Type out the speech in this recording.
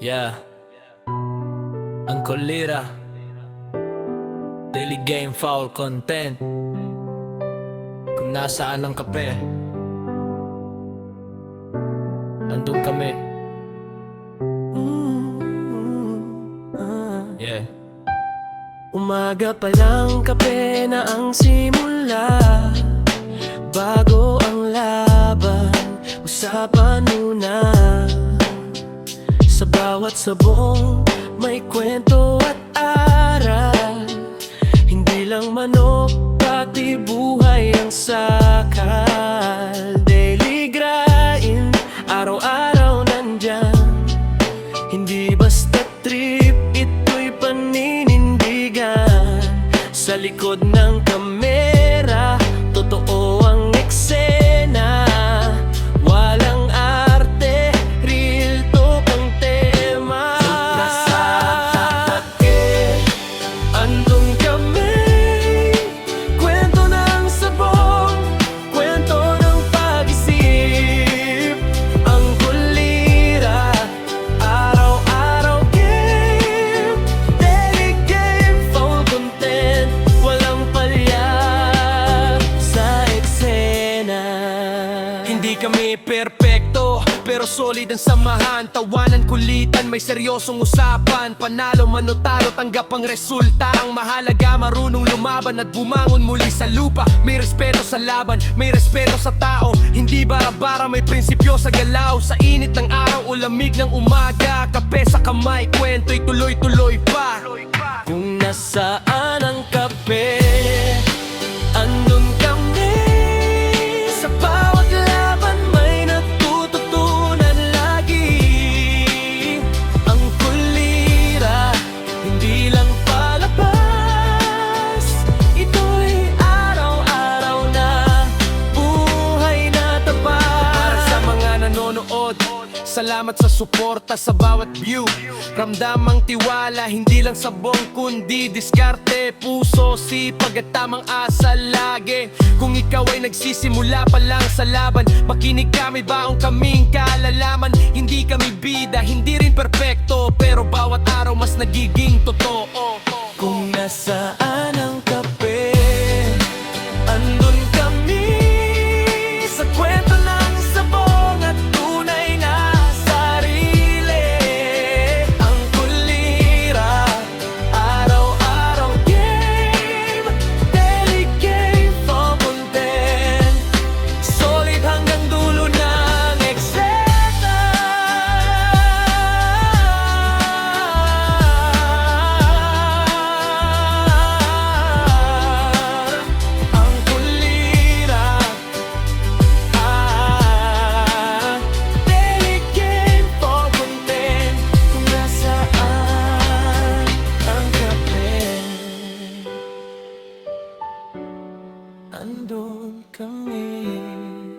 Yeah, ang kulira, daily game foul content. Kung nasaan ang kape, andun kami. Yeah. Umaga pa lang, kape na ang simula. Bago ang laban, usapan muna. Sa bawat sabong, may kwento at aral. Hindi lang manok, pati buhay ang sakal. Daily grind, araw-araw nandyan. Hindi basta trip, ito'y paninindigan. Sa likod ng kamera, totoo ang eksena. Walang arte, real talk ang tema. Nasa takip, andun kami. Kwento ng sabong, kwento ng pag-isip. Ang kulira, araw-araw game. Daily game, full content. Walang palya sa eksena. Hindi kami perpekto, pero solid ang samahan. Tawanan, kulitan, may seryosong usapan. Panalo, manutalo, tanggap ang resulta. Ang mahalaga, marunong lumaban at bumangon muli sa lupa. May respeto sa laban, may respeto sa tao. Hindi bara-bara, may prinsipyo sa galaw. Sa init ng araw o lamig ng umaga, kape sa kamay, kwento'y tuloy-tuloy pa. Kung nasaan ang kape, andun kami. Sa bawat laban may natututunan lagi. Ang kulira, hindi lang palabas. Ito'y araw-araw na buhay na tapat. Para sa mga nanonood, salamat sa suporta sa bawat view. Ramdam ang tiwala, hindi lang sabong kundi diskarte, puso, sipag at tamang asa lagi. Kung ikaw ay nagsisimula pa lang sa laban, makinig ka, may baong kaming kalalaman. Hindi kami bida, hindi rin perpekto, pero bawat araw mas nagiging totoo. Kung nasaan ang kape, andun kami. Sa kwento ng sabong at tunay na sarili. Ang kulira, araw-araw game. Daily game, full content. Solid hanggang dulo ng eksena. Ang kulira, daily game, full content. Kung nasaan ang kape, andun kami.